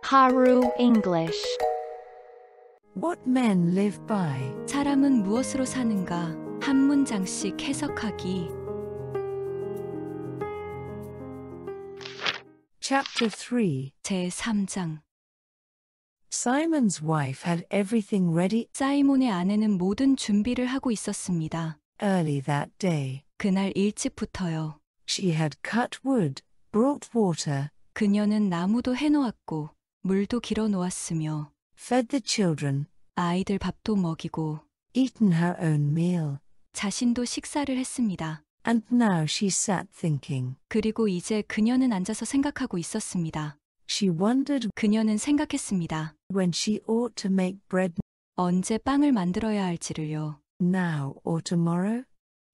Haru English. What men live by. 사람은 무엇으로 사는가? 한 문장씩 해석하기. Chapter 3. 제3장. Simon's wife had everything ready 사이몬의 아내는 모든 준비를 하고 있었습니다. early that day. 그날 일찍부터요. She had cut wood, brought water, 그녀는 나무도 해놓았고 물도 길어 놓았으며 fed the children, 아이들 밥도 먹이고 eaten her own meal. 자신도 식사를 했습니다. And now she sat thinking. 그리고 이제 그녀는 앉아서 생각하고 있었습니다. She wondered 그녀는 생각했습니다. when she ought to make bread 언제 빵을 만들어야 할지를요. now or tomorrow.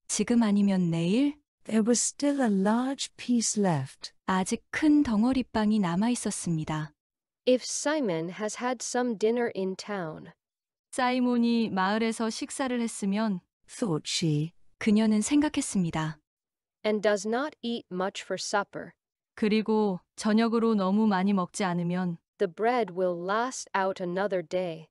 지금 아니면 내일? There was still a large piece left. 아직 큰 덩어리 빵이 남아 있었습니다. If Simon has had some dinner in town, 사이몬이 마을에서 식사를 했으면 Thought she. 그녀는 생각했습니다. and does not eat much for supper, 그리고 저녁으로 너무 많이 먹지 않으면 the bread will last out another day.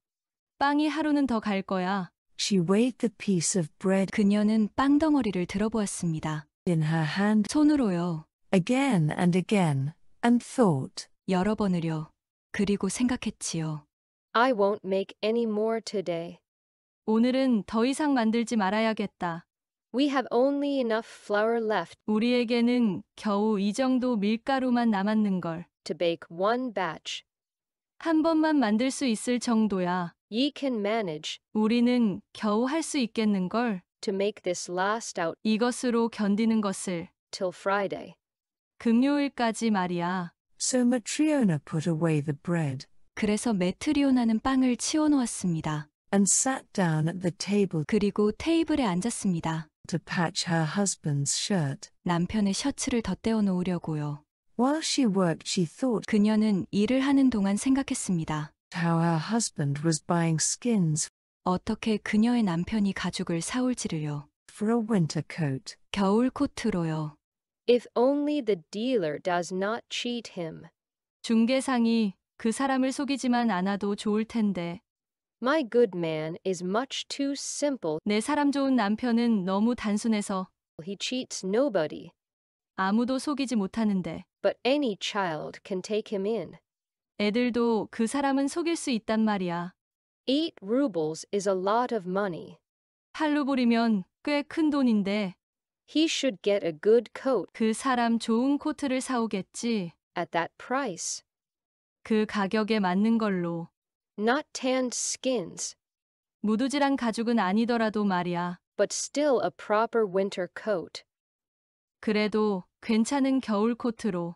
빵이 하루는 더 갈 거야. She weighed the piece of bread 그녀는 빵 덩어리를 들어보았습니다. in her hand 손으로요. again and again, and thought, 여러 번을요. 그리고 생각했지요. I won't make any more today. 오늘은 더 이상 만들지 말아야겠다. We have only enough flour left 우리에게는 겨우 이 정도 밀가루만 남았는걸. to bake one batch. 한 번만 만들 수 있을 정도야. Ye can manage 우리는 겨우 할 수 있겠는걸. to make this last out 이것으로 견디는 것을. till Friday. 금요일까지 말이야. So Matriona put away the bread 그래서 메트리오나는 빵을 치워놓았습니다. and sat down at the table 그리고 테이블에 앉았습니다. to patch her husband's shirt. 남편의 셔츠를 덧대어 놓으려고요. While she worked, she thought 그녀는 일을 하는 동안 생각했습니다. how her husband was buying skins 어떻게 그녀의 남편이 가죽을 사올지를요. for a winter coat. 겨울 코트로요. If only the dealer does not cheat him. 중개상이 그 사람을 속이지만 않아도 좋을 텐데. My good man is much too simple. 내 사람 좋은 남편은 너무 단순해서 He cheats nobody, 아무도 속이지 못하는데. but any child can take him in. 애들도 그 사람은 속일 수 있단 말이야. 8 rubles is a lot of money. 8루블이면 꽤 큰 돈인데 He should get a good coat 그 사람 좋은 코트를 사오겠지. at that price. 그 가격에 맞는 걸로. Not tanned skins, 무두질한 가죽은 아니더라도 말이야. but still a proper winter coat. 그래도 괜찮은 겨울 코트로.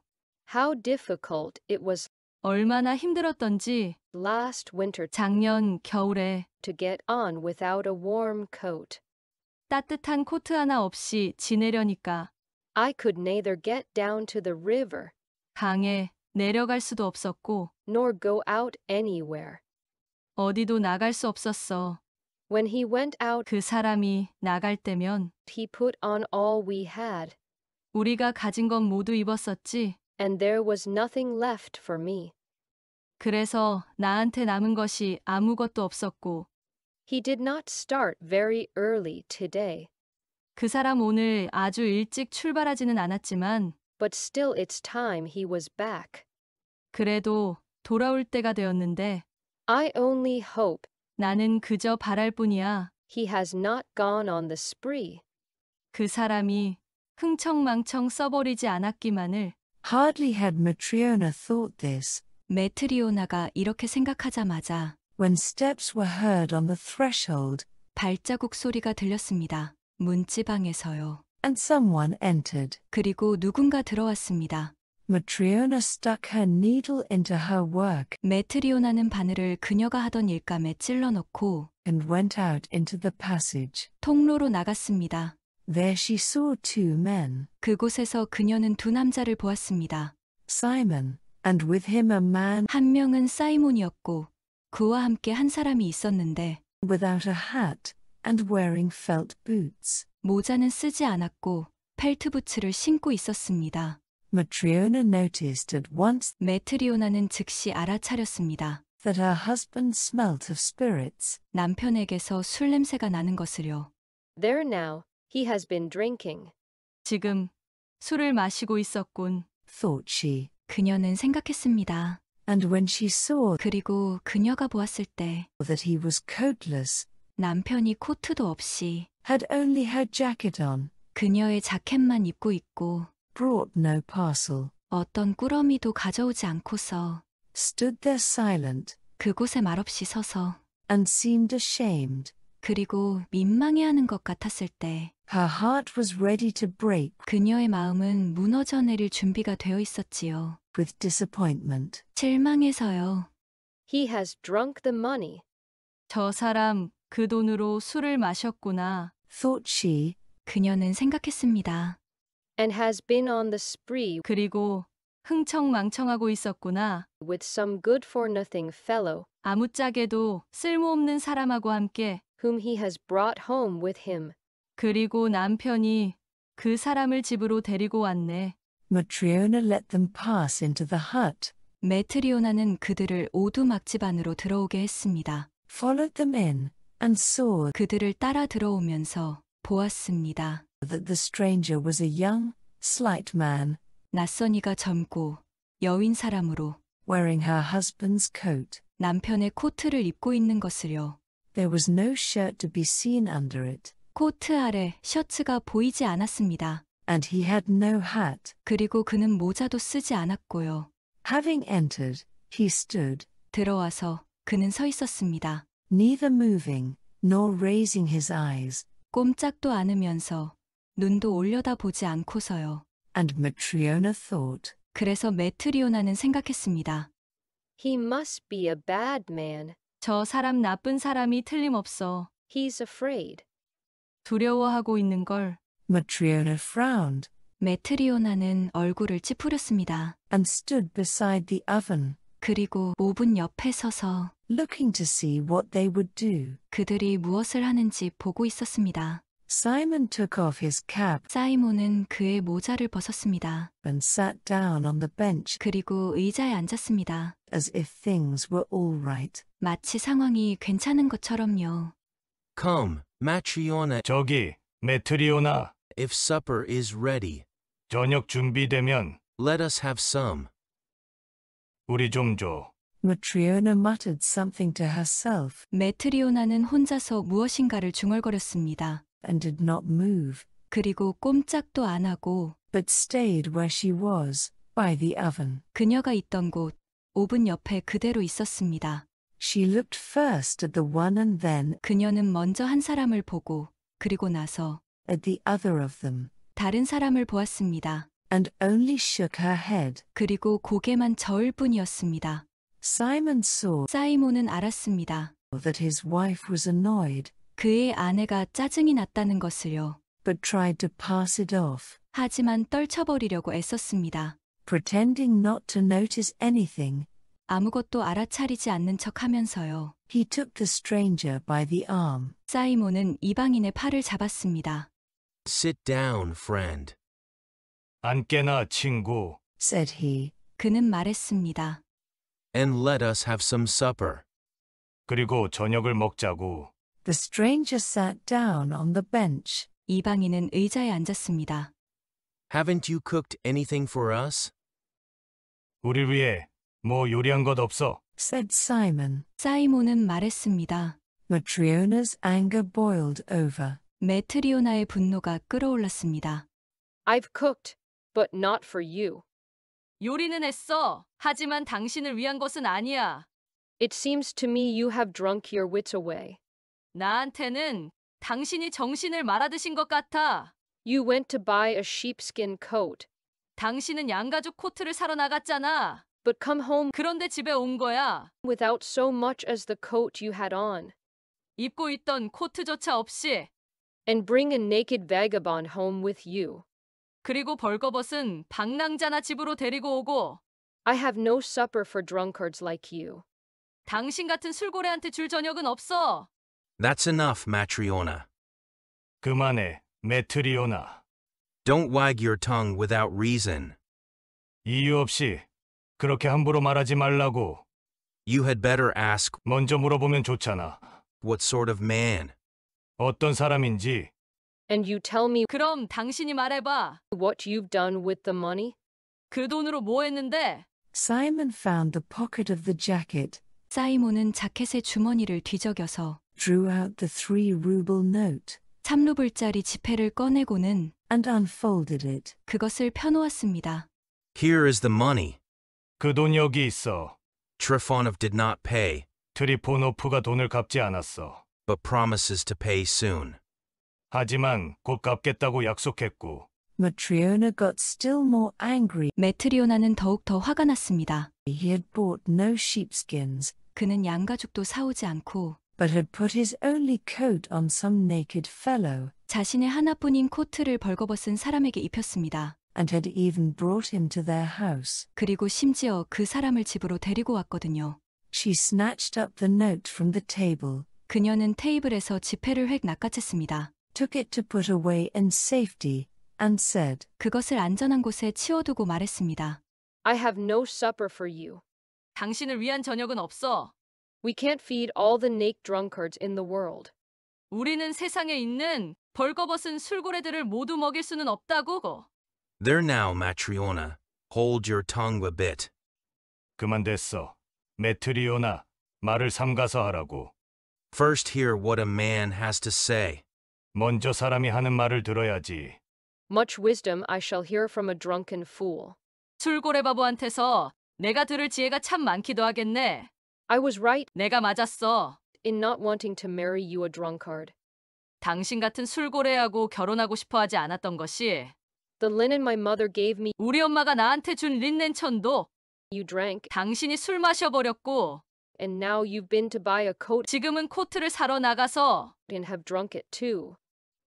How difficult it was 얼마나 힘들었던지 last winter 작년 겨울에 to get on without a warm coat. 따뜻한 코트 하나 없이 지내려니까 I could neither get down to the river 강에 내려갈 수도 없었고 nor go out anywhere. 어디도 나갈 수 없었어. When he went out, 그 사람이 나갈 때면 he put on all we had, 우리가 가진 건 모두 입었었지. and there was nothing left for me. 그래서 나한테 남은 것이 아무것도 없었고 He did not start very early today, 그 사람 오늘 아주 일찍 출발하지는 않았지만 but still it's time he was back. 그래도 돌아올 때가 되었는데 I only hope 나는 그저 바랄 뿐이야. he has not gone on the spree. 그 사람이 흥청망청 써버리지 않았기만을. Hardly had Matriona thought this 메트리오나가 이렇게 생각하자마자 when steps were heard on the threshold 발자국 소리가 들렸습니다. 문지방에서요. and someone entered. 그리고 누군가 들어왔습니다. Matriona stuck her needle into her work 메트리오나는 바늘을 그녀가 하던 일감에 찔러 넣고 and went out into the passage. 통로로 나갔습니다. There she saw 2 men, 그곳에서 그녀는 두 남자를 보았습니다. Simon, and with him a man 한 명은 사이몬이었고 그와 함께 한 사람이 있었는데 without a hat and wearing felt boots. 모자는 쓰지 않았고 펠트부츠를 신고 있었습니다. Matriona noticed at once 메트리오나는 즉시 알아차렸습니다. that her husband smelt of spirits. 남편에게서 술 냄새가 나는 것을요. There now, he has been drinking. 지금 술을 마시고 있었군. Thought she. 그녀는 생각했습니다. And when she saw 그리고 그녀가 보았을 때 that he was coatless, 남편이 코트도 없이 had only her jacket on, 그녀의 자켓만 입고 있고 brought no parcel, 어떤 꾸러미도 가져오지 않고서 stood there silent, 그곳에 말없이 서서 and seemed ashamed. 그리고 민망해하는 것 같았을 때 Her heart was ready to break 그녀의 마음은 무너져 내릴 준비가 되어 있었지요. with disappointment. 실망해서요. He has drunk the money. 저 사람 그 돈으로 술을 마셨구나. Thought she, 그녀는 생각했습니다. And has been on the spree 그리고 흥청망청하고 있었구나. with some good-for-nothing fellow 아무짝에도 쓸모없는 사람하고 함께. whom he has brought home with him. 그리고 남편이 그 사람을 집으로 데리고 왔네. Matriona let them pass into the hut, 메트리오나는 그들을 오두막집 안으로 들어오게 했습니다. followed them in, and saw 그들을 따라 들어오면서 보았습니다. that the stranger was a young, slight man, 낯선 이가 젊고 여인 사람으로 wearing her husband's coat. 남편의 코트를 입고 있는 것을요. There was no shirt to be seen under it, 코트 아래 셔츠가 보이지 않았습니다. and he had no hat. 그리고 그는 모자도 쓰지 않았고요. Having entered, he stood, 들어와서 그는 서 있었습니다. neither moving, nor raising his eyes, 꼼짝도 않으면서 눈도 올려다보지 않고서요. and Matriona thought, 그래서 메트리오나는 생각했습니다. He must be a bad man. 저 사람 나쁜 사람이 틀림없어. He's afraid. 두려워하고 있는 걸. Matriona frowned, 메트리오나는 얼굴을 찌푸렸습니다. and stood beside the oven, 그리고 오븐 옆에 서서 looking to see what they would do. 그들이 무엇을 하는지 보고 있었습니다. Simon took off his cap 사이몬은 그의 모자를 벗었습니다. and sat down on the bench 그리고 의자에 앉았습니다. as if things were all right. 마치 상황이 괜찮은 것처럼요. Come, Matriona, 저기, 메트리오나, if supper is ready, 저녁 준비되면 let us have some. 우리 좀 줘. Matriona muttered something to herself 메트리오나는 혼자서 무엇인가를 중얼거렸습니다. and did not move, 그리고 꼼짝도 안 하고 but stayed where she was, by the oven. 그녀가 있던 곳, 오븐 옆에 그대로 있었습니다. She looked first at the one and then 그녀는 먼저 한 사람을 보고 그리고 나서 at the other of them, 다른 사람을 보았습니다. and only shook her head. 그리고 고개만 저을 뿐이었습니다. Simon saw 사이몬은 알았습니다. that his wife was annoyed, 그의 아내가 짜증이 났다는 것을요. but tried to pass it off, 하지만 떨쳐버리려고 애썼습니다. pretending not to notice anything. 아무것도 알아차리지 않는 척 하면서요. He took the stranger by the arm. 사이몬은 이방인의 팔을 잡았습니다. Sit down, friend. 앉게나 친구. Said he, 그는 말했습니다. And let us have some supper. 그리고 저녁을 먹자고. The stranger sat down on the bench. 이방인은 의자에 앉았습니다. Haven't you cooked anything for us? 우리 위해 뭐 요리한 것 없어? Said Simon. 사이몬은 말했습니다. Matriona's anger boiled over. 메트리오나의 분노가 끓어올랐습니다. I've cooked, but not for you. 요리는 했어. 하지만 당신을 위한 것은 아니야. It seems to me you have drunk your wits away. 나한테는 당신이 정신을 말아드신 것 같아. You went to buy a sheepskin coat, 당신은 양가죽 코트를 사러 나갔잖아. but come home 그런데 집에 온 거야. without so much as the coat you had on, 입고 있던 코트조차 없이. and bring a naked vagabond home with you. 그리고 벌거벗은 방랑자나 집으로 데리고 오고. I have no supper for drunkards like you. 당신 같은 술고래한테 줄 저녁은 없어. That's enough, Matriona. 그만해, 메트리오나. Don't wag your tongue without reason. 이유 없이 그렇게 함부로 말하지 말라고. You had better ask 먼저 물어보면 좋잖아. what sort of man. 어떤 사람인지. And you tell me 그럼 당신이 말해봐. what you've done with the money? 그 돈으로 뭐 했는데? Simon found the pocket of the jacket, 사이몬은 자켓의 주머니를 뒤적여서 drew out the 3-ruble note, 3루블짜리 지폐를 꺼내고는 and unfolded it. 그것을 펴놓았습니다. Here is the money. 그 돈 여기 있어. Trifonov did not pay, 트리포노프가 돈을 갚지 않았어. but promises to pay soon. 하지만 곧 갚겠다고 약속했고. Matriona got still more angry. 메트리오나는 더욱 더 화가 났습니다. He had bought no sheepskins, 그는 양가죽도 사오지 않고 but had put his only coat on some naked fellow, 자신의 하나뿐인 코트를 벌거벗은 사람에게 입혔습니다. and had even brought him to their house. 그리고 심지어 그 사람을 집으로 데리고 왔거든요. She snatched up the note from the table, 그녀는 테이블에서 지폐를 획 낚아챘습니다. took it to put away in safety, and said, 그것을 안전한 곳에 치워두고 말했습니다. I have no supper for you. 당신을 위한 저녁은 없어. We can't feed all the naked drunkards in the world. 우리는 세상에 있는 벌거벗은 술고래들을 모두 먹일 수는 없다고. There now, Matriona. Hold your tongue a bit. 그만 됐어. 메트리오나, 말을 삼가서 하라고. First hear what a man has to say. 먼저 사람이 하는 말을 들어야지. Much wisdom I shall hear from a drunken fool. 술고래 바보한테서 내가 들을 지혜가 참 많기도 하겠네. I was right 내가 맞았어. in not wanting to marry you a drunkard. 당신 같은 술고래하고 결혼하고 싶어 하지 않았던 것이 The linen my mother gave me, 우리 엄마가 나한테 준 린넨천도 you drank, 당신이 술 마셔버렸고 and now you've been to buy a coat 지금은 코트를 사러 나가서 and have drunk it too.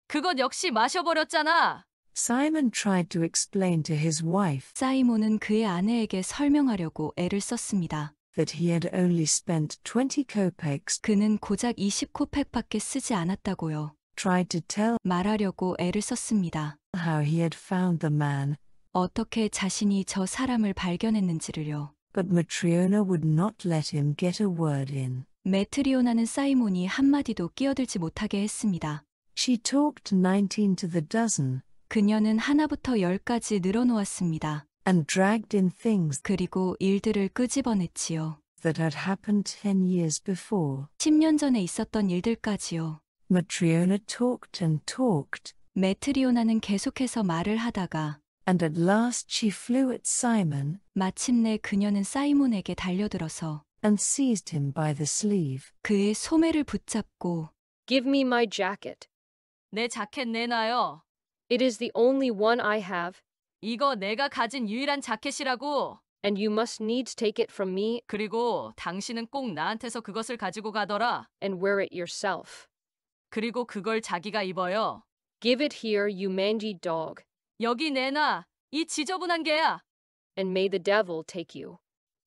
그것 역시 마셔버렸잖아. Simon tried to explain to his wife 사이몬은 그의 아내에게 설명하려고 애를 썼습니다. that he had only spent 20 kopecks, 그는 고작 20코펙밖에 쓰지 않았다고요. tried to tell 말하려고 애를 썼습니다. how he had found the man, 어떻게 자신이 저 사람을 발견했는지를요. but Matriona would not let him get a word in. 메트리오나는 사이몬이 한마디도 끼어들지 못하게 했습니다. She talked 19 to the dozen, 그녀는 하나부터 10까지 늘어놓았습니다. and dragged in things 그리고 일들을 끄집어냈지요. that had happened 10 years before. 10년 전에 있었던 일들까지요. Matriona talked and talked, 메트리오나는 계속해서 말을 하다가 and at last she flew at Simon 마침내 그녀는 사이몬에게 달려들어서 and seized him by the sleeve. 그의 소매를 붙잡고 Give me my jacket. 내 자켓 내놔요. It is the only one I have, 이거 내가 가진 유일한 자켓이라고. and you must needs take it from me 그리고 당신은 꼭 나한테서 그것을 가지고 가더라. and wear it yourself. 그리고 그걸 자기가 입어요. Give it here, you mangy dog, 여기 내놔. 이 지저분한 개야. and may the devil take you.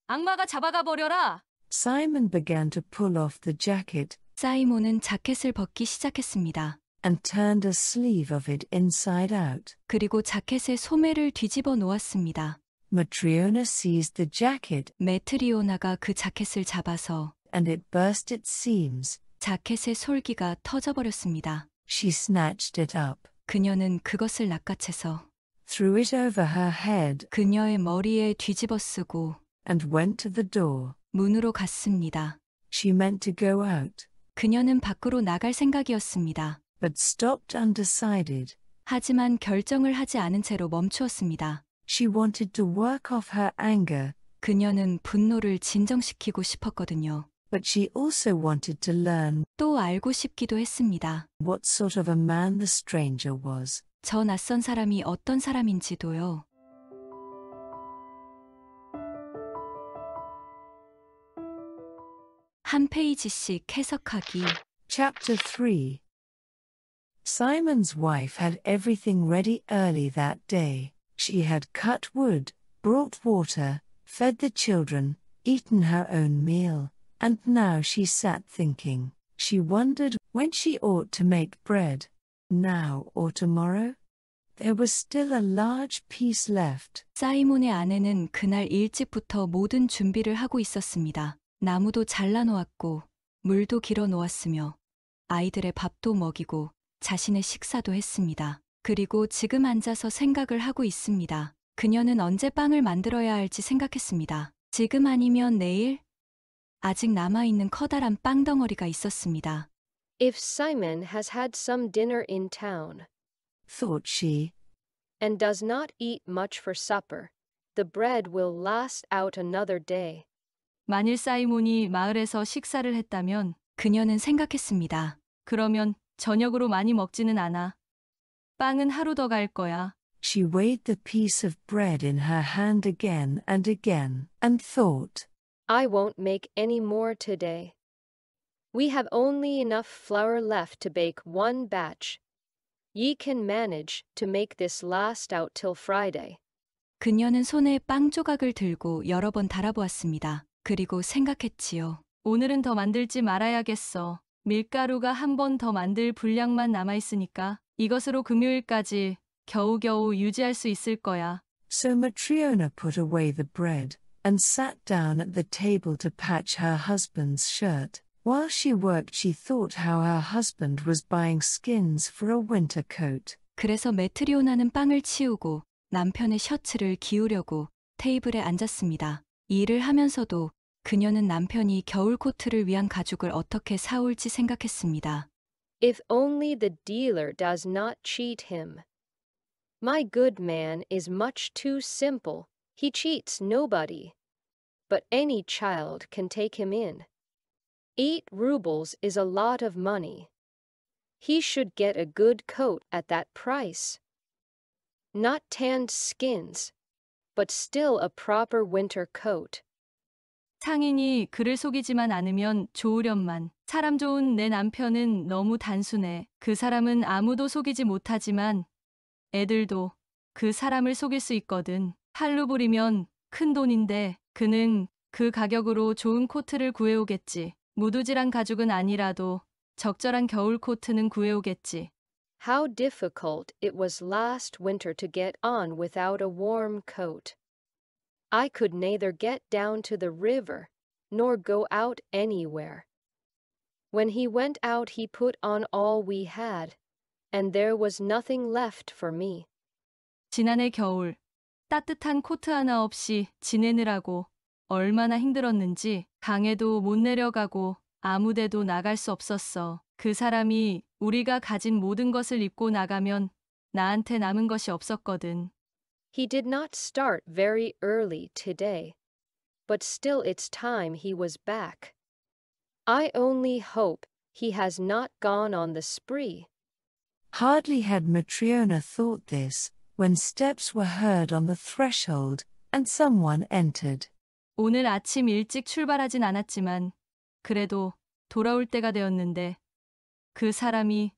악마가 잡아가 버려라. Simon began to pull off the jacket 사이몬은 자켓을 벗기 시작했습니다. and turned a sleeve of it inside out. 그리고 자켓의 소매를 뒤집어 놓았습니다. Matriona seized the jacket, 메트리오나가 그 자켓을 잡아서 and it burst its seams. 자켓의 솔기가 터져버렸습니다. She snatched it up, 그녀는 그것을 낚아채서 threw it over her head, 그녀의 머리에 뒤집어 쓰고 and went to the door. 문으로 갔습니다. She meant to go out, 그녀는 밖으로 나갈 생각이었습니다. but stopped undecided. 하지만 결정을 하지 않은 채로 멈추었습니다. She wanted to work off her anger, 그녀는 분노를 진정시키고 싶었거든요. but she also wanted to learn 또 알고 싶기도 했습니다. what sort of a man the stranger was. 저 낯선 사람이 어떤 사람인지도요. 한 페이지씩 해석하기. Chapter 3. Simon's wife had everything ready early that day. She had cut wood, brought water, fed the children, eaten her own meal, and now she sat thinking. She wondered when she ought to make bread, now or tomorrow. There was still a large piece left. 사이몬의 아내는 그날 일찍부터 모든 준비를 하고 있었습니다. 나무도 잘라놓았고 물도 길어 놓았으며 아이들의 밥도 먹이고 자신의 식사도 했습니다. 그리고 지금 앉아서 생각을 하고 있습니다. 그녀는 언제 빵을 만들어야 할지 생각했습니다. 지금 아니면 내일? 아직 남아있는 커다란 빵 덩어리가 있었습니다. If Simon has had some dinner in town, Thought she. and does not eat much for supper, the bread will last out another day. 만일 사이몬이 마을에서 식사를 했다면 그녀는 생각했습니다. 그러면 저녁으로 많이 먹지는 않아. 빵은 하루 더 갈 거야. She weighed the piece of bread in her hand again and thought. I won't make any more today. We have only enough flour left to bake one batch. Ye can manage to make this last out till Friday. 그녀는 손에 빵 조각을 들고 여러 번 달아보았습니다. 그리고 생각했지요. 오늘은 더 만들지 말아야겠어. 밀가루가 한 번 더 만들 분량만 남아있으니까 이것으로 금요일까지 겨우겨우 유지할 수 있을 거야. So Matriona put away the bread and sat down at the table to patch her husband's shirt. While she worked, she thought how her husband was buying skins for a winter coat. 그래서 메트리오나는 빵을 치우고 남편의 셔츠를 기우려고 테이블에 앉았습니다. 이 일을 하면서도 그녀는 남편이 겨울 코트를 위한 가죽을 어떻게 사올지 생각했습니다. If only the dealer does not cheat him. My good man is much too simple. He cheats nobody. But any child can take him in. 8 rubles is a lot of money. He should get a good coat at that price. Not tanned skins, but still a proper winter coat. 상인이 그를 속이지만 않으면 좋으련만. 사람 좋은 내 남편은 너무 단순해. 그 사람은 아무도 속이지 못하지만 애들도 그 사람을 속일 수 있거든. 8루블이면 큰 돈인데 그는 그 가격으로 좋은 코트를 구해오겠지. 무두질한 가죽은 아니라도 적절한 겨울 코트는 구해오겠지. How difficult it was last winter to get on without a warm coat. I could neither get down to the river, nor go out anywhere. When he went out he put on all we had, and there was nothing left for me. 지난해 겨울 따뜻한 코트 하나 없이 지내느라고 얼마나 힘들었는지 강에도 못 내려가고 아무데도 나갈 수 없었어. 그 사람이 우리가 가진 모든 것을 입고 나가면 나한테 남은 것이 없었거든. He did not start very early today, but still it's time he was back. I only hope he has not gone on the spree. Hardly had Matriona thought this, when steps were heard on the threshold, and someone entered. 오늘 아침 일찍 출발하진 않았지만 그래도 돌아올 때가 되었는데 그 사람이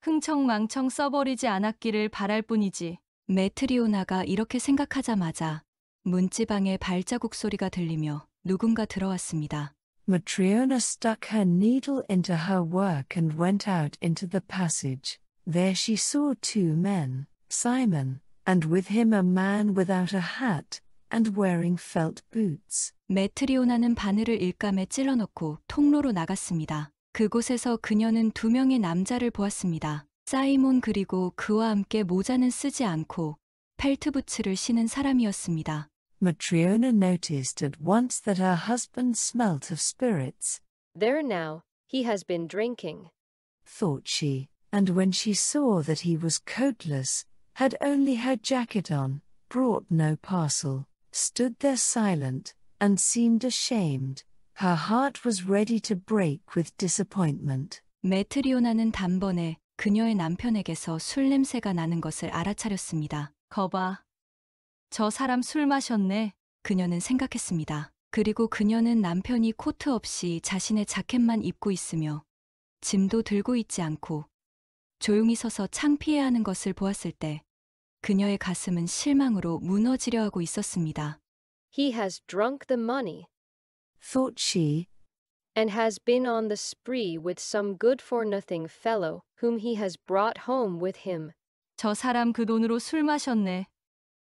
흥청망청 써버리지 않았기를 바랄 뿐이지. 메트리오나가 이렇게 생각하자마자 문지방에 발자국 소리가 들리며 누군가 들어왔습니다. Matriona stuck her needle into her work and went out into the passage. There she saw 2 men, Simon, and with him a man without a hat, and wearing felt boots. 메트리오나는 바늘을 일감에 찔러넣고 통로로 나갔습니다. 그곳에서 그녀는 2명의 남자를 보았습니다. 사이몬 그리고 그와 함께 모자는 쓰지 않고 펠트부츠를 신은 사람이었습니다. Matriona noticed at once that her husband smelt of spirits. There now, he has been drinking. Thought she, and when she saw that he was coatless, had only her jacket on, brought no parcel, stood there silent, and seemed ashamed. Her heart was ready to break with disappointment. 메트리오나는 단번에 그녀의 남편에게서 술 냄새가 나는 것을 알아차렸습니다. 거봐. 저 사람 술 마셨네. 그녀는 생각했습니다. 그리고 그녀는 남편이 코트 없이 자신의 자켓만 입고 있으며 짐도 들고 있지 않고 조용히 서서 창피해하는 것을 보았을 때 그녀의 가슴은 실망으로 무너지려 하고 있었습니다. He has drunk the money, Thought she, and has been on the spree with some good-for-nothing fellow whom he has brought home with him. 저 사람 그 돈으로 술 마셨네.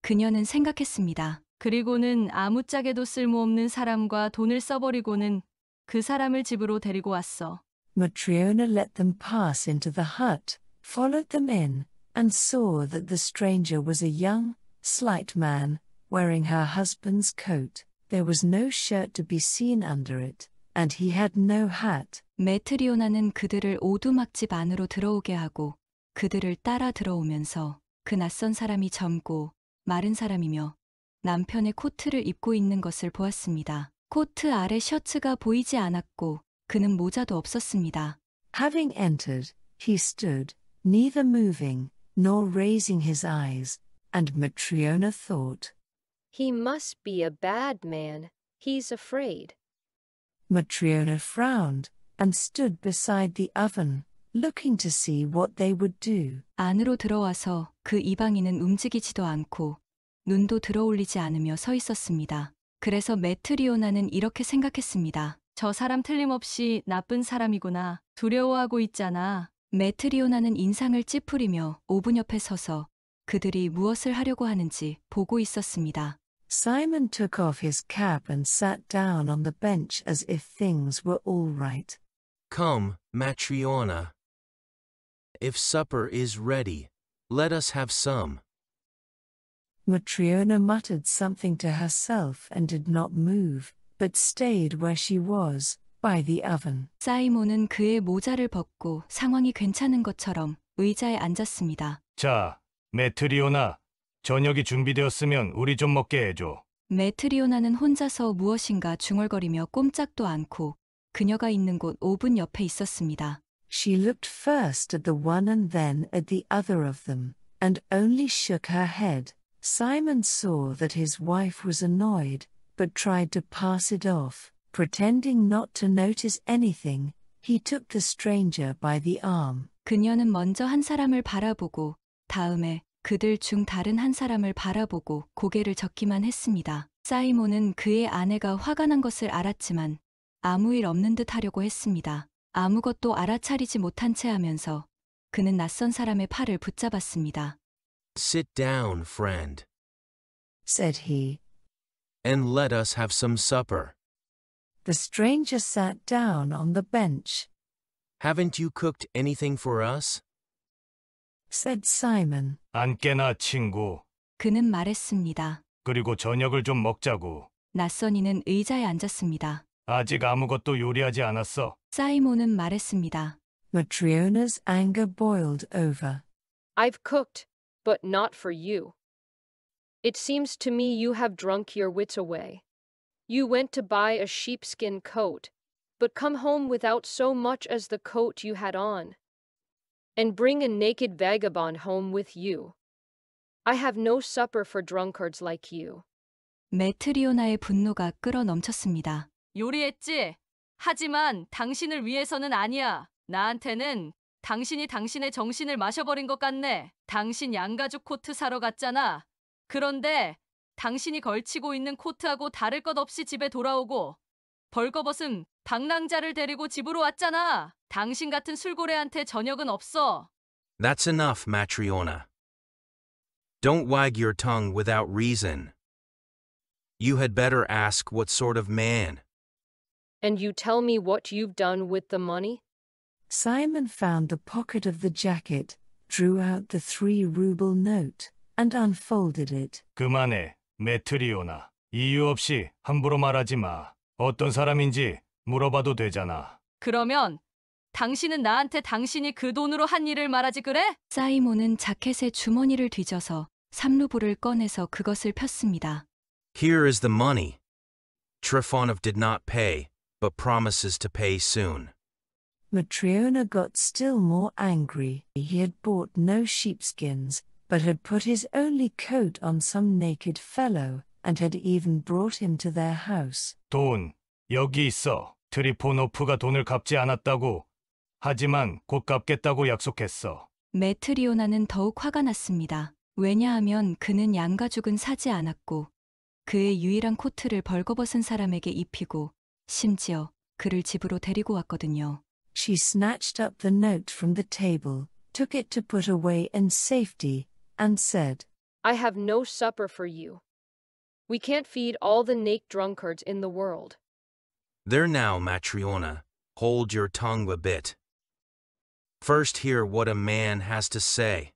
그녀는 생각했습니다. 그리고는 아무짝에도 쓸모없는 사람과 돈을 써버리고는 그 사람을 집으로 데리고 왔어. Matriona let them pass into the hut, followed them in, and saw that the stranger was a young, slight man, wearing her husband's coat. There was no shirt to be seen under it, and he had no hat. 메트리오나는 그들을 오두막집 안으로 들어오게 하고 그들을 따라 들어오면서 그 낯선 사람이 젊고 마른 사람이며 남편의 코트를 입고 있는 것을 보았습니다. 코트 아래 셔츠가 보이지 않았고 그는 모자도 없었습니다. Having entered, he stood, neither moving, nor raising his eyes, and Matriona thought, He must be a bad man. He's afraid. Matriona frowned, and stood beside the oven, looking to see what they would do. 안으로 들어와서 그 이방인은 움직이지도 않고 눈도 들어올리지 않으며 서 있었습니다. 그래서 메트리오나는 이렇게 생각했습니다. 저 사람 틀림없이 나쁜 사람이구나. 두려워하고 있잖아. 메트리오나는 인상을 찌푸리며 오븐 옆에 서서 그들이 무엇을 하려고 하는지 보고 있었습니다. Simon took off his cap and sat down on the bench as if things were all right. Come, Matriona. If supper is ready, let us have some. Matriona muttered something to herself and did not move, but stayed where she was, by the oven. 사이몬은 그의 모자를 벗고 상황이 괜찮은 것처럼 의자에 앉았습니다. 자, 메트리오나, 저녁이 준비되었으면 우리 좀 먹게 해줘. 메트리오나는 혼자서 무엇인가 중얼거리며 꼼짝도 않고 그녀가 있는 곳 오븐 옆에 있었습니다. She looked first at the one and then at the other of them, and only shook her head. Simon saw that his wife was annoyed, but tried to pass it off. Pretending not to notice anything, he took the stranger by the arm. 그녀는 먼저 한 사람을 바라보고 다음에 그들 중 다른 한 사람을 바라보고 고개를 젓기만 했습니다. 사이몬은 그의 아내가 화가 난 것을 알았지만 아무 일 없는 듯 하려고 했습니다. 아무것도 알아차리지 못한 채 하면서 그는 낯선 사람의 팔을 붙잡았습니다. Sit down, friend, Said he. and let us have some supper. The stranger sat down on the bench. Haven't you cooked anything for us? Said Simon. 앉게나 친구. 그는 말했습니다. 그리고 저녁을 좀 먹자고. 낯선 이는 의자에 앉았습니다. 아직 아무것도 요리하지 않았어. 사이몬은 말했습니다. Matriona's anger boiled over. I've cooked, but not for you. It seems to me you have drunk your wits away. You went to buy a sheepskin coat, but come home without so much as the coat you had on, and bring a naked vagabond home with you. I have no supper for drunkards like you. 메트리오나의 분노가 끓어 넘쳤습니다. 요리했지? 하지만 당신을 위해서는 아니야. 나한테는 당신이 당신의 정신을 마셔버린 것 같네. 당신 양가죽 코트 사러 갔잖아. 그런데 당신이 걸치고 있는 코트하고 다를 것 없이 집에 돌아오고 벌거벗은 방랑자를 데리고 집으로 왔잖아. 당신 같은 술고래한테 저녁은 없어. That's enough, Matriona. Don't wag your tongue without reason. You had better ask what sort of man. And you tell me what you've done with the money? Simon found the pocket of the jacket, drew out the 3-ruble note, and unfolded it. 그만해, 메트리오나. 이유 없이 함부로 말하지 마. 어떤 사람인지 물어봐도 되잖아. 그러면 당신은 나한테 당신이 그 돈으로 한 일을 말하지 그래? 사이몬은 자켓의 주머니를 뒤져서 3루블을 꺼내서 그것을 폈습니다. Here is the money. Trifonov did not pay, but promises to pay soon. Matriona got still more angry. He had bought no sheepskins, but had put his only coat on some naked fellow, and had even brought him to their house. 돈, 여기 있어. 트리포노프가 돈을 갚지 않았다고. 하지만 곧 갚겠다고 약속했어. 메트리오나는 더욱 화가 났습니다. 왜냐하면 그는 양가죽은 사지 않았고 그의 유일한 코트를 벌거벗은 사람에게 입히고 심지어 그를 집으로 데리고 왔거든요. She snatched up the note from the table, took it to put away in safety, and said, I have no supper for you. We can't feed all the naked drunkards in the world. There now, Matryona, hold your tongue a bit. First hear what a man has to say.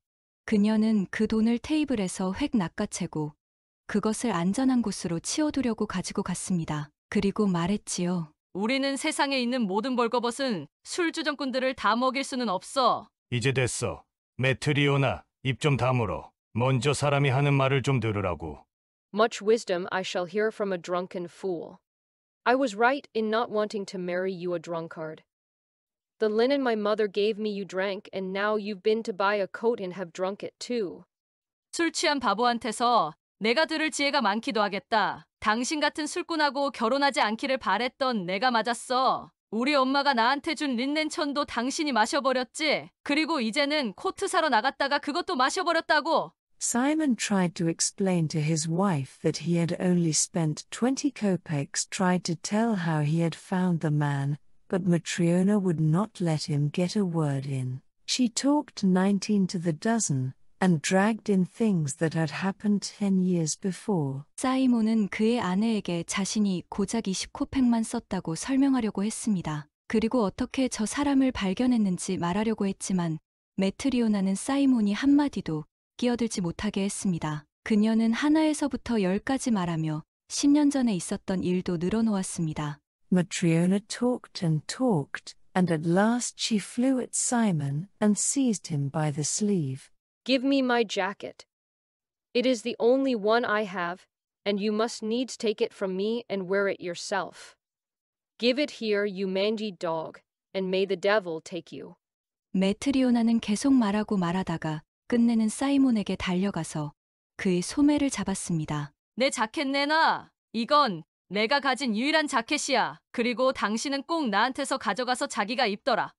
그녀는 그 돈을 테이블에서 획 낚아채고 그것을 안전한 곳으로 치워두려고 가지고 갔습니다. 그리고 말했지요. 우리는 세상에 있는 모든 벌거벗은 술주정꾼들을 다 먹일 수는 없어. 이제 됐어. 메트리오나, 입 좀 다물어. 먼저 사람이 하는 말을 좀 들으라고. Much wisdom I shall hear from a drunken fool. I was right in not wanting to marry you a drunkard. The linen my mother gave me you drank, and now you've been to buy a coat and have drunk it too. 술 취한 바보한테서 내가 들을 지혜가 많기도 하겠다. 당신 같은 술꾼하고 결혼하지 않기를 바랬던 내가 맞았어. 우리 엄마가 나한테 준 린넨천도 당신이 마셔버렸지. 그리고 이제는 코트 사러 나갔다가 그것도 마셔버렸다고. Simon tried to explain to his wife that he had only spent 20 kopecks, tried to tell how he had found the man, but Matryona would not let him get a word in. She talked 19 to the dozen, and dragged in things that had happened 10 years before. 사이몬은 그의 아내에게 자신이 고작 20코팩만 썼다고 설명하려고 했습니다. 그리고 어떻게 저 사람을 발견했는지 말하려고 했지만 메트리오나는 사이몬이 한마디도 끼어들지 못하게 했습니다. 그녀는 하나에서부터 10까지 말하며 10년 전에 있었던 일도 늘어놓았습니다. Matryona talked, and at last she flew at Simon and seized him by the sleeve. Give me my jacket. It is the only one I have, and you must needs take it from me and wear it yourself. Give it here, you mangy dog, and may the devil take you. 메트리오나는 계속 말하다가 끝내는 사이몬에게 달려가서 그의 소매를 잡았습니다. 내 자켓 내놔. 이건 내가 가진 유일한 자켓이야. 그리고 당신은 꼭 나한테서 가져가서 자기가 입더라.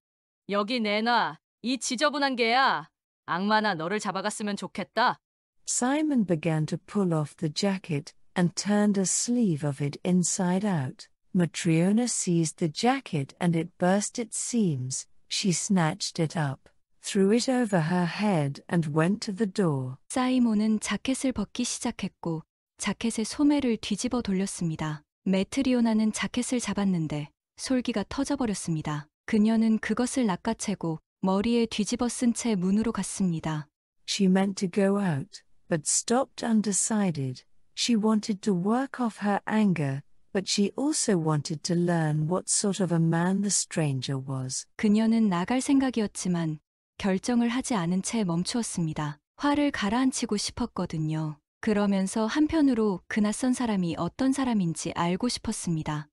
여기 내놔. 이 지저분한 개야. 악마나 너를 잡아갔으면 좋겠다. Simon began to pull off the jacket, and turned a sleeve of it inside out. Matryona seized the jacket and it burst its seams. She snatched it up, threw it over her head and went to the door. 사이몬은 자켓을 벗기 시작했고 자켓의 소매를 뒤집어 돌렸습니다. 메트리오나는 자켓을 잡았는데 솔기가 터져버렸습니다. 그녀는 그것을 낚아채고 머리에 뒤집어 쓴 채 문으로 갔습니다. She meant to go out, but stopped undecided. She wanted to work off her anger, but she also wanted to learn what sort of a man the stranger was. 그녀는 나갈 생각이었지만 결정을 하지 않은 채 멈추었습니다. 화를 가라앉히고 싶었거든요. 그러면서 한편으로 그 낯선 사람이 어떤 사람인지 알고 싶었습니다.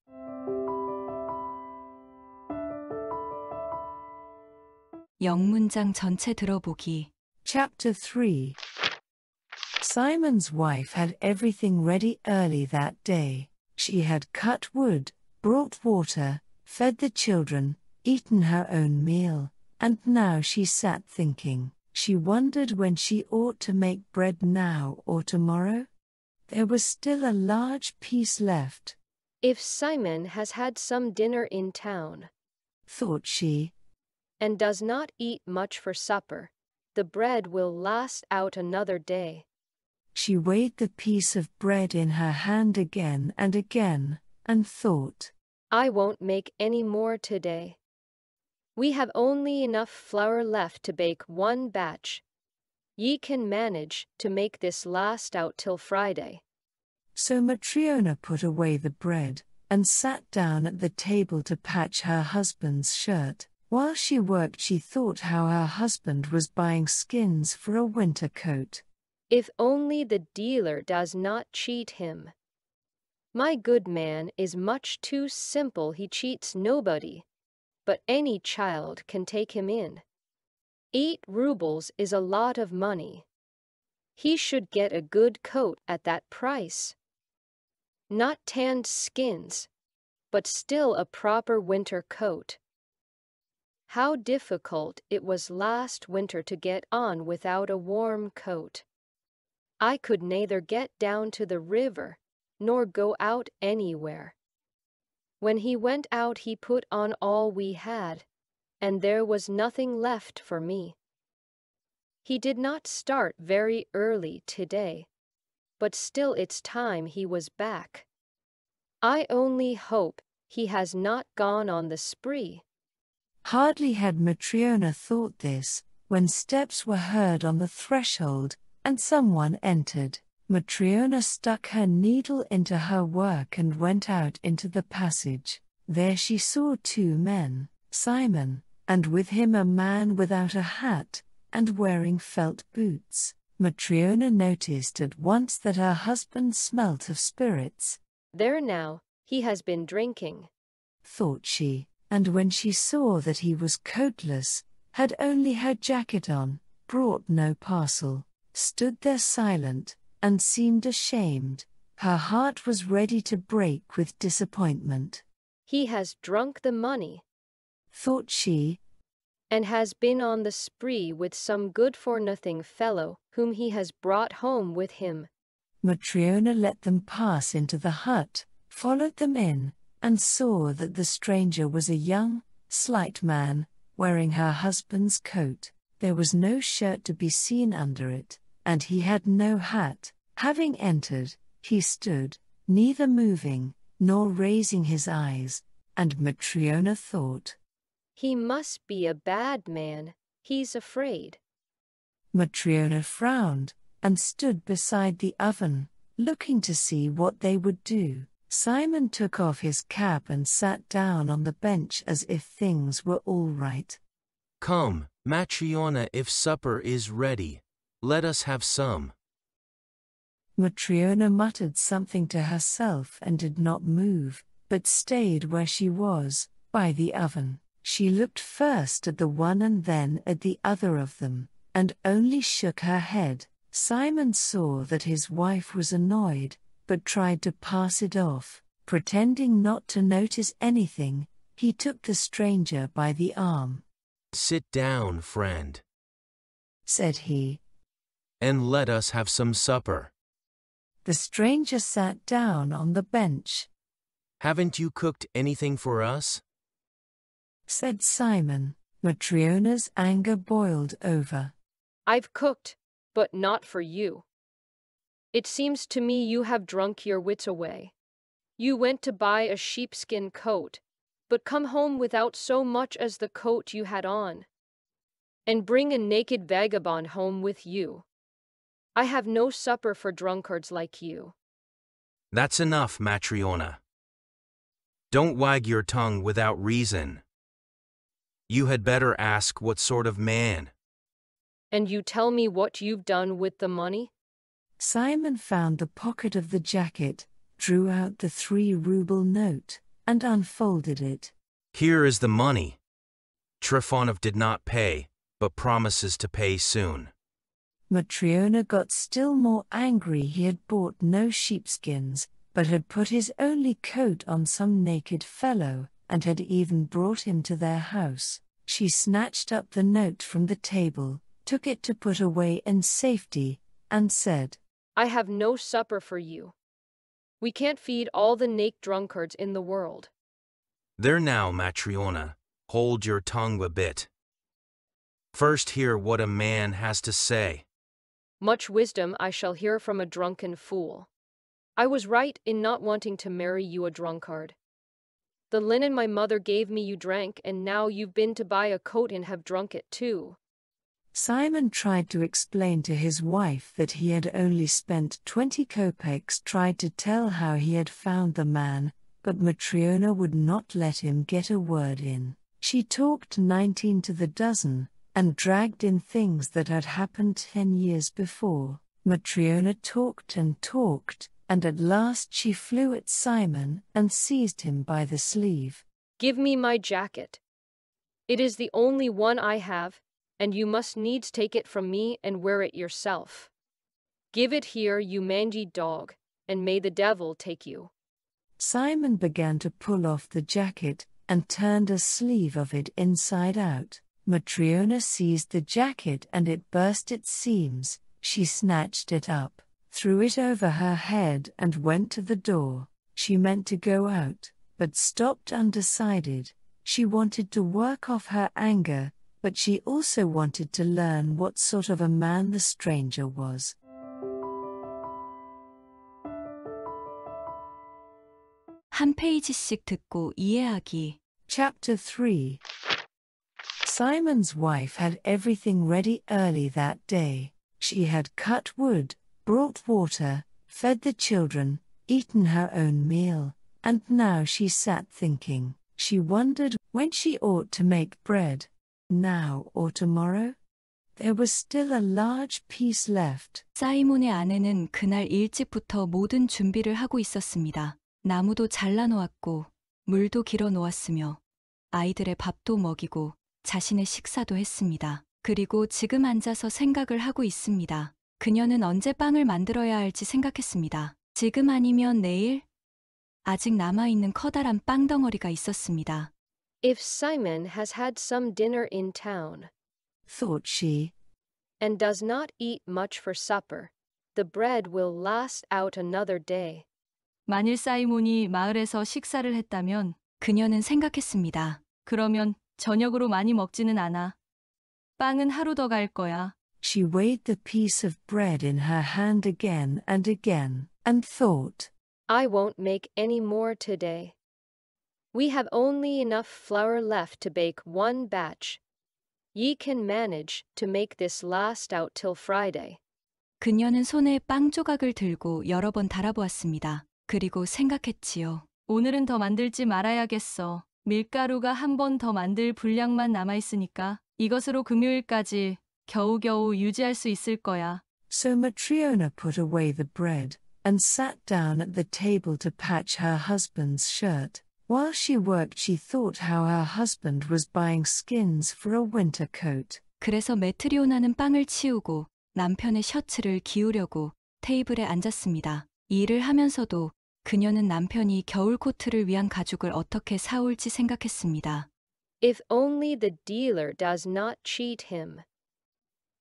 영문장 전체 들어보기. Chapter 3. Simon's wife had everything ready early that day. She had cut wood, brought water, fed the children, eaten her own meal, and now she sat thinking. She wondered when she ought to make bread now or tomorrow. There was still a large piece left. If Simon has had some dinner in town, Thought she, and does not eat much for supper, the bread will last out another day. She weighed the piece of bread in her hand again, and thought, I won't make any more today. We have only enough flour left to bake one batch. Ye can manage to make this last out till Friday. So Matryona put away the bread, and sat down at the table to patch her husband's shirt. While she worked, she thought how her husband was buying skins for a winter coat. If only the dealer does not cheat him. My good man is much too simple, he cheats nobody, but any child can take him in. 8 rubles is a lot of money. He should get a good coat at that price. Not tanned skins, but still a proper winter coat. How difficult it was last winter to get on without a warm coat. I could neither get down to the river, nor go out anywhere. When he went out he put on all we had, and there was nothing left for me. He did not start very early today, but still it's time he was back. I only hope he has not gone on the spree. Hardly had Matryona thought this, when steps were heard on the threshold, and someone entered. Matryona stuck her needle into her work and went out into the passage. There she saw two men, Simon, and with him a man without a hat, and wearing felt boots. Matryona noticed at once that her husband smelt of spirits. There now, he has been drinking, thought she, and when she saw that he was coatless, had only her jacket on, brought no parcel, stood there silent, and seemed ashamed, her heart was ready to break with disappointment. He has drunk the money, thought she, and has been on the spree with some good-for-nothing fellow whom he has brought home with him. Matryona let them pass into the hut, followed them in, and saw that the stranger was a young, slight man, wearing her husband's coat. There was no shirt to be seen under it, and he had no hat. Having entered, he stood, neither moving, nor raising his eyes, and Matryona thought, He must be a bad man, he's afraid. Matryona frowned, and stood beside the oven, looking to see what they would do. Simon took off his cap and sat down on the bench as if things were all right. Come, Matryona, if supper is ready, let us have some. Matryona muttered something to herself and did not move, but stayed where she was, by the oven. She looked first at the one and then at the other of them, and only shook her head. Simon saw that his wife was annoyed, but tried to pass it off. Pretending not to notice anything, he took the stranger by the arm. Sit down, friend, said he, and let us have some supper. The stranger sat down on the bench. Haven't you cooked anything for us? said Simon. Matryona's anger boiled over. I've cooked, but not for you. It seems to me you have drunk your wits away. You went to buy a sheepskin coat, but come home without so much as the coat you had on, and bring a naked vagabond home with you. I have no supper for drunkards like you. That's enough, Matryona. Don't wag your tongue without reason. You had better ask what sort of man. And you tell me what you've done with the money? Simon found the pocket of the jacket, drew out the 3-ruble note, and unfolded it. Here is the money. Trifonov did not pay, but promises to pay soon. Matryona got still more angry. He had bought no sheepskins, but had put his only coat on some naked fellow, and had even brought him to their house. She snatched up the note from the table, took it to put away in safety, and said, I have no supper for you. We can't feed all the naked drunkards in the world. There now, Matryona, hold your tongue a bit. First hear what a man has to say. Much wisdom I shall hear from a drunken fool. I was right in not wanting to marry you a drunkard. The linen my mother gave me you drank, and now you've been to buy a coat and have drunk it too. Simon tried to explain to his wife that he had only spent 20 kopecks, tried to tell how he had found the man, but Matryona would not let him get a word in. She talked 19 to the dozen, and dragged in things that had happened 10 years before. Matryona talked, and at last she flew at Simon and seized him by the sleeve. Give me my jacket. It is the only one I have, and you must needs take it from me and wear it yourself. Give it here, you mangy dog, and may the devil take you. Simon began to pull off the jacket, and turned a sleeve of it inside out. Matryona seized the jacket and it burst its seams. She snatched it up, threw it over her head and went to the door. She meant to go out, but stopped undecided. She wanted to work off her anger, but she also wanted to learn what sort of a man the stranger was. 한 페이지씩 듣고 이해하기. Chapter 3. Simon's wife had everything ready early that day. She had cut wood, brought water, fed the children, eaten her own meal, and now she sat thinking. She wondered when she ought to make bread, now or tomorrow. There was still a large piece left. 사이몬의 아내는 그날 일찍부터 모든 준비를 하고 있었습니다. 나무도 잘라놓았고, 물도 길어놓았으며, 아이들의 밥도 먹이고, 자신의 식사도 했습니다. 그리고 지금 앉아서 생각을 하고 있습니다. 그녀는 언제 빵을 만들어야 할지 생각했습니다. 지금 아니면 내일? 아직 남아있는 커다란 빵 덩어리가 있었습니다. If Simon has had some dinner in town, thought she, and does not eat much for supper, the bread will last out another day. 만일 사이몬이 마을에서 식사를 했다면 그녀는 생각했습니다. 그러면 저녁으로 많이 먹지는 않아. 빵은 하루 더 갈 거야. She weighed the piece of bread in her hand again and thought, I won't make any more today. We have only enough flour left to bake one batch. Ye can manage to make this last out till Friday. 그녀는 손에 빵 조각을 들고 여러 번 달아보았습니다. 그리고 생각했지요. 오늘은 더 만들지 말아야겠어. 밀가루가 한 번 더 만들 분량만 남아있으니까 이것으로 금요일까지 겨우겨우 유지할 수 있을 거야. So Matriona put away the bread and sat down at the table to patch her husband's shirt. While she worked, she thought how her husband was buying skins for a winter coat. 그래서 메트리오나는 빵을 치우고 남편의 셔츠를 기우려고 테이블에 앉았습니다. 이 일을 하면서도 그녀는 남편이 겨울 코트를 위한 가죽을 어떻게 사올지 생각했습니다. If only the dealer does not cheat him.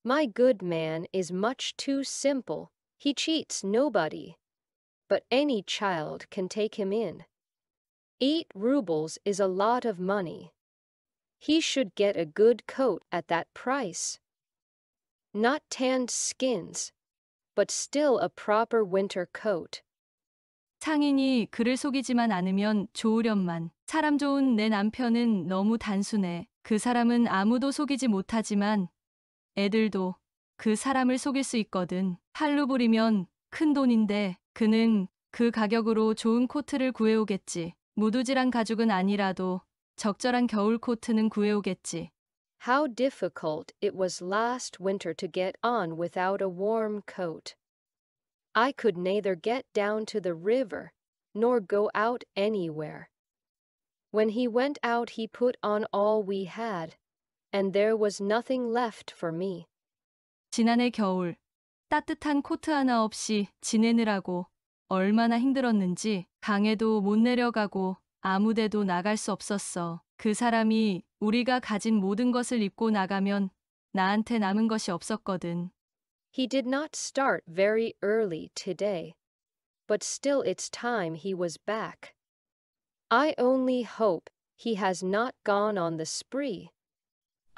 My good man is much too simple. He cheats nobody. But any child can take him in. 8 rubles is a lot of money. He should get a good coat at that price. Not tanned skins, but still a proper winter coat. 상인이 그를 속이지만 않으면 좋으련만. 사람 좋은 내 남편은 너무 단순해. 그 사람은 아무도 속이지 못하지만 애들도 그 사람을 속일 수 있거든. 팔로 부리면 큰 돈인데 그는 그 가격으로 좋은 코트를 구해오겠지. 무두질한 가죽은 아니라도 적절한 겨울 코트는 구해오겠지. How difficult it was last winter to get on without a warm coat. I could neither get down to the river, nor go out anywhere. When he went out he put on all we had, and there was nothing left for me. 지난해 겨울 따뜻한 코트 하나 없이 지내느라고 얼마나 힘들었는지 강에도 못 내려가고 아무데도 나갈 수 없었어. 그 사람이 우리가 가진 모든 것을 입고 나가면 나한테 남은 것이 없었거든. He did not start very early today, but still it's time he was back. I only hope he has not gone on the spree.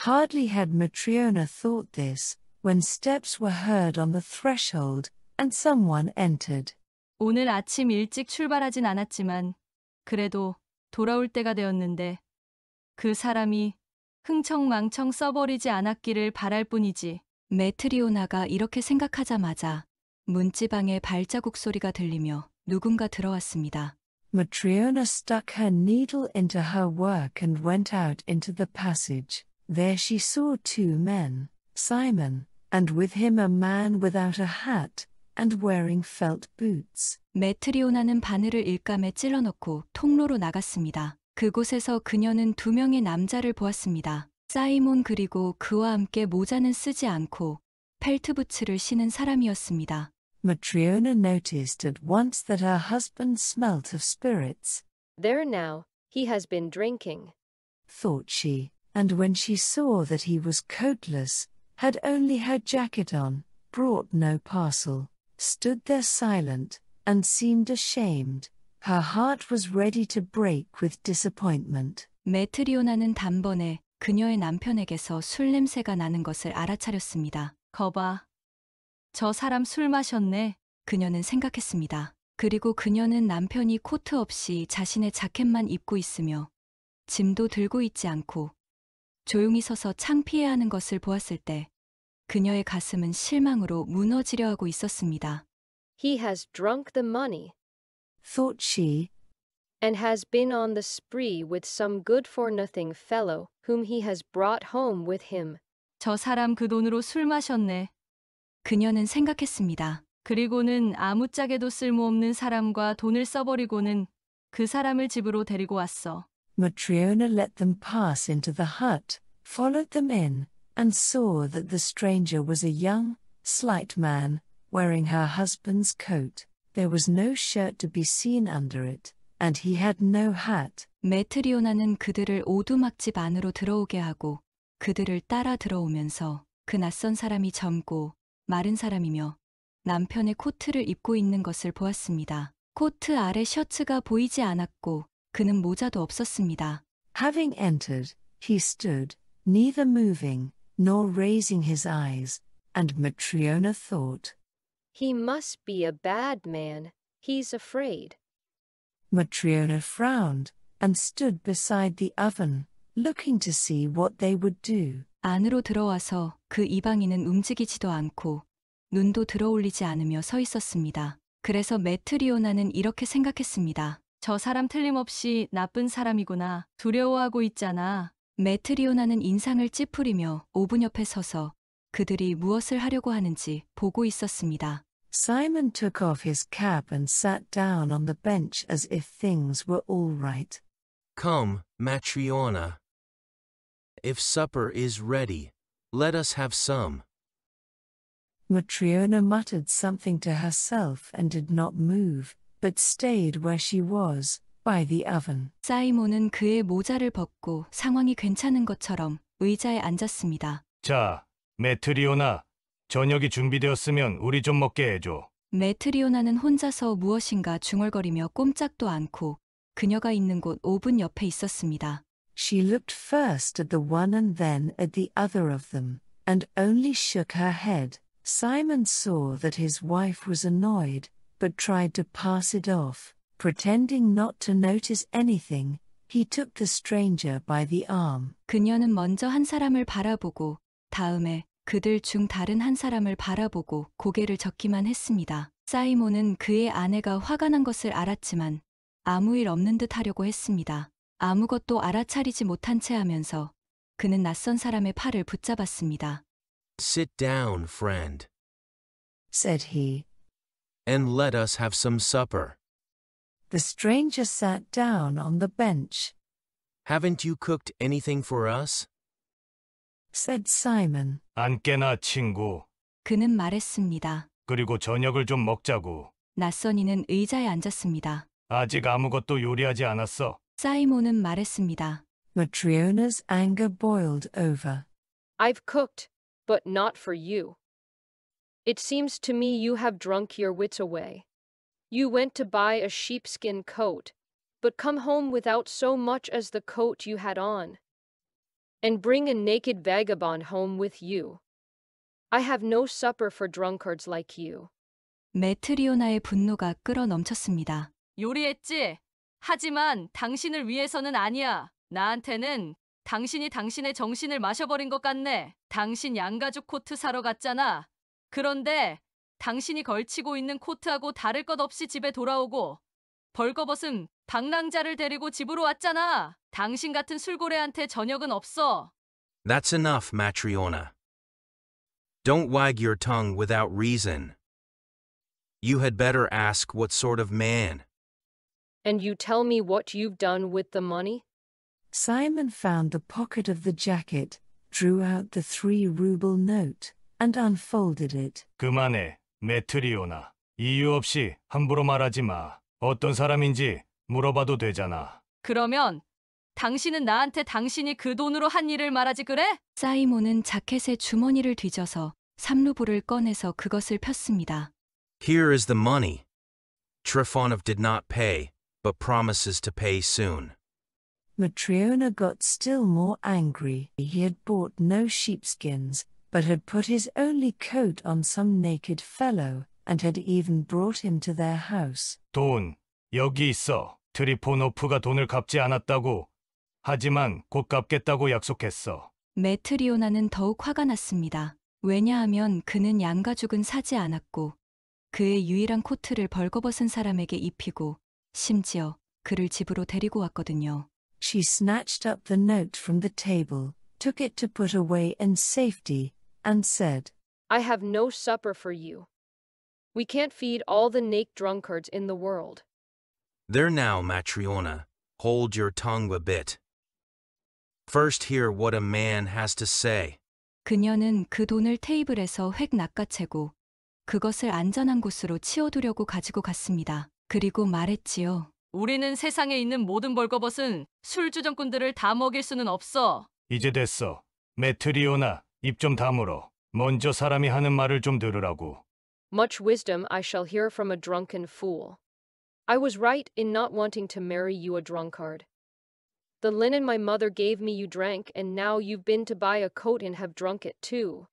Hardly had Matriona thought this, when steps were heard on the threshold, and someone entered. 오늘 아침 일찍 출발하진 않았지만 그래도 돌아올 때가 되었는데 그 사람이 흥청망청 써버리지 않았기를 바랄 뿐이지. 메트리오나가 이렇게 생각하자마자 문지방에 발자국 소리가 들리며 누군가 들어왔습니다. Matriona stuck her needle into her work and went out into the passage. There she saw 2 men, Simon, and with him a man without a hat, and wearing felt boots. 메트리오나는 바늘을 일감에 찔러넣고 통로로 나갔습니다. 그곳에서 그녀는 2명의 남자를 보았습니다. 사이몬 그리고 그와 함께 모자는 쓰지 않고 펠트부츠를 신은 사람이었습니다. Matriona noticed at once that her husband smelt of spirits. There now, he has been drinking, thought she, and when she saw that he was coatless, had only her jacket on, brought no parcel, stood there silent, and seemed ashamed. Her heart was ready to break with disappointment. 메트리오나는 단번에 그녀의 남편에게서 술 냄새가 나는 것을 알아차렸습니다. 거봐. 저 사람 술 마셨네. 그녀는 생각했습니다. 그리고 그녀는 남편이 코트 없이 자신의 자켓만 입고 있으며 짐도 들고 있지 않고 조용히 서서 창피해하는 것을 보았을 때 그녀의 가슴은 실망으로 무너지려 하고 있었습니다. He has drunk the money thought she, and has been on the spree with some good-for-nothing fellow whom he has brought home with him. 저 사람 그 돈으로 술 마셨네. 그녀는 생각했습니다. 그리고는 아무짝에도 쓸모없는 사람과 돈을 써버리고는 그 사람을 집으로 데리고 왔어. Matriona let them pass into the hut, followed them in, and saw that the stranger was a young, slight man, wearing her husband's coat. There was no shirt to be seen under it, and he had no hat. 메트리오나는 그들을 오두막집 안으로 들어오게 하고 그들을 따라 들어오면서 그 낯선 사람이 젊고 마른 사람이며 남편의 코트를 입고 있는 것을 보았습니다. 코트 아래 셔츠가 보이지 않았고 그는 모자도 없었습니다. Having entered, he stood, neither moving, nor raising his eyes, and Matriona thought. He must be a bad man. He's afraid. Matriona frowned, and stood beside the oven, looking to see what they would do. 안으로 들어와서 그 이방인은 움직이지도 않고 눈도 들어올리지 않으며 서 있었습니다. 그래서 메트리오나는 이렇게 생각했습니다. 저 사람 틀림없이 나쁜 사람이구나. 두려워하고 있잖아. 메트리오나는 인상을 찌푸리며 오븐 옆에 서서 그들이 무엇을 하려고 하는지 보고 있었습니다. Simon took off his cap and sat down on the bench as if things were all right. Come, Matriona. If supper is ready, let us have some. Matriona muttered something to herself and did not move, but stayed where she was, by the oven. 사이몬은 그의 모자를 벗고 상황이 괜찮은 것처럼 의자에 앉았습니다. 자, 메트리오나, 저녁이 준비되었으면 우리 좀 먹게 해줘. 메트리오나는 혼자서 무엇인가 중얼거리며 꼼짝도 않고 그녀가 있는 곳 오븐 옆에 있었습니다. She looked first at the one and then at the other of them, and only shook her head. Simon saw that his wife was annoyed, but tried to pass it off. Pretending not to notice anything, he took the stranger by the arm. 그녀는 먼저 한 사람을 바라보고 다음에 그들 중 다른 한 사람을 바라보고 고개를 젓기만 했습니다. 사이몬은 그의 아내가 화가 난 것을 알았지만 아무 일 없는 듯 하려고 했습니다. 아무것도 알아차리지 못한 채 하면서 그는 낯선 사람의 팔을 붙잡았습니다. Sit down, friend, Said he. and let us have some supper. The stranger sat down on the bench. Haven't you cooked anything for us? Said Simon. 앉게나, 친구. 그는 말했습니다. 그리고 저녁을 좀 먹자고. 낯선 이는 의자에 앉았습니다. 아직 아무것도 요리하지 않았어. 사이몬은 말했습니다. Matriona's anger boiled over. I've cooked, but not for you. It seems to me you have drunk your wits away. You went to buy a sheepskin coat, but come home without so much as the coat you had on, and bring a naked vagabond home with you. I have no supper for drunkards like you. 메트리오나의 분노가 끓어 넘쳤습니다. 요리했지? 하지만 당신을 위해서는 아니야. 나한테는 당신이 당신의 정신을 마셔버린 것 같네. 당신 양가죽 코트 사러 갔잖아. 그런데 당신이 걸치고 있는 코트하고 다를 것 없이 집에 돌아오고 벌거벗은 방랑자를 데리고 집으로 왔잖아. 당신 같은 술고래한테 저녁은 없어. That's enough, Matriona. Don't wag your tongue without reason. You had better ask what sort of man. And you tell me what you've done with the money? Simon found the pocket of the jacket, drew out the 3-ruble note, and unfolded it. 그만해, 메트리오나. 이유 없이 함부로 말하지 마. 어떤 사람인지 물어봐도 되잖아. 그러면 당신은 나한테 당신이 그 돈으로 한 일을 말하지 그래? 사이몬은 자켓의 주머니를 뒤져서 3루블을 꺼내서 그것을 폈습니다. Here is the money. Trifonov did not pay, but promises to pay soon. Matriona got still more angry. He had bought no sheepskins, but had put his only coat on some naked fellow, and had even brought him to their house. 돈, 여기 있어. 트리포노프가 돈을 갚지 않았다고. 하지만 곧 갚겠다고 약속했어. 메트리오나는 더욱 화가 났습니다. 왜냐하면 그는 양가죽은 사지 않았고 그의 유일한 코트를 벌거벗은 사람에게 입히고 심지어 그를 집으로 데리고 왔거든요. She snatched up the note from the table, took it to put away in safety, and said, I have no supper for you. We can't feed all the naked drunkards in the world. There now, Matriona, hold your tongue a bit. First hear what a man has to say. 그녀는 그 돈을 테이블에서 획 낚아채고 그것을 안전한 곳으로 치워두려고 가지고 갔습니다. 그리고 말했지요. 우리는 세상에 있는 모든 벌거벗은 술주정꾼들을 다 먹일 수는 없어. 이제 됐어. 메트리오나, 입 좀 다물어. 먼저 사람이 하는 말을 좀 들으라고. Much wisdom I shall hear from a drunken fool. I was right in not wanting to marry you a drunkard. The linen my mother gave me you drank, and now you've been to buy a coat and have drunk it too.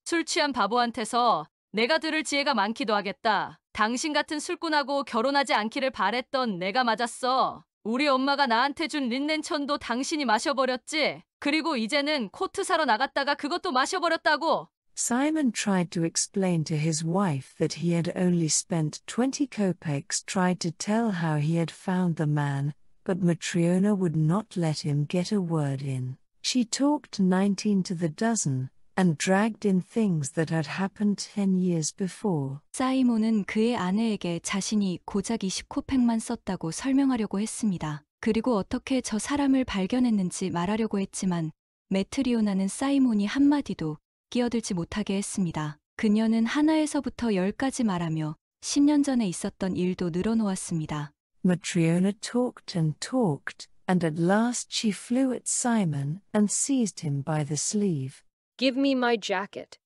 술 취한 바보한테서 내가 들을 지혜가 많기도 하겠다. 당신 같은 술꾼하고 결혼하지 않기를 바랬던 내가 맞았어. 우리 엄마가 나한테 준 린넨천도 당신이 마셔버렸지. 그리고 이제는 코트 사러 나갔다가 그것도 마셔버렸다고. Simon tried to explain to his wife that he had only spent 20 kopecks, tried to tell how he had found the man, but Matriona would not let him get a word in. She talked 19 to the dozen, and dragged in things that had happened 10 years before. 사이몬은 그의 아내에게 자신이 고작 20코팩만 썼다고 설명하려고 했습니다. 그리고 어떻게 저 사람을 발견했는지 말하려고 했지만 메트리오나는 사이몬이 한마디도 끼어들지 못하게 했습니다. 그녀는 하나에서부터 10까지 말하며 10년 전에 있었던 일도 늘어놓았습니다. Matriona talked, and at last she flew at Simon and seized him by the sleeve. Give me my jacket.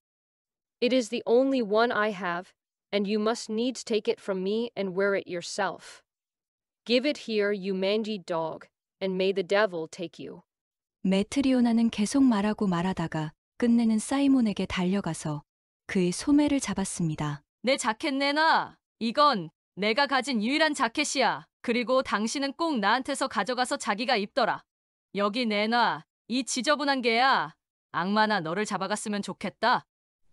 It is the only one I have, and you must needs take it from me and wear it yourself. Give it here, you mangy dog, and may the devil take you. 메트리오나는 계속 말하다가 끝내는 사이몬에게 달려가서 그의 소매를 잡았습니다. 내 자켓 내놔. 이건 내가 가진 유일한 자켓이야. 그리고 당신은 꼭 나한테서 가져가서 자기가 입더라. 여기 내놔. 이 지저분한 개야. 악마나 너를 잡아갔으면 좋겠다.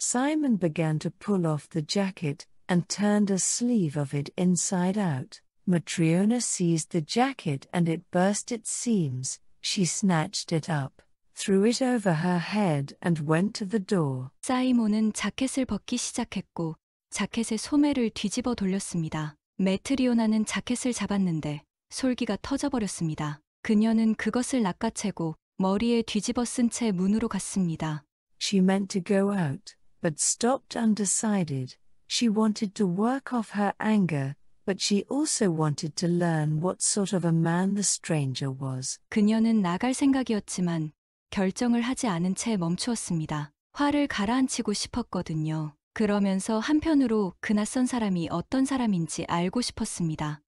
Simon began to pull off the jacket, and turned a sleeve of it inside out. Matriona seized the jacket and it burst its seams. She snatched it up, threw it over her head and went to the door. 사이몬은 자켓을 벗기 시작했고 자켓의 소매를 뒤집어 돌렸습니다. 메트리오나는 자켓을 잡았는데 솔기가 터져버렸습니다. 그녀는 그것을 낚아채고 머리에 뒤집어 쓴 채 문으로 갔습니다. She meant to go out, but stopped undecided. She wanted to work off her anger, but she also wanted to learn what sort of a man the stranger was. 그녀는 나갈 생각이었지만 결정을 하지 않은 채 멈추었습니다. 화를 가라앉히고 싶었거든요. 그러면서 한편으로 그 낯선 사람이 어떤 사람인지 알고 싶었습니다.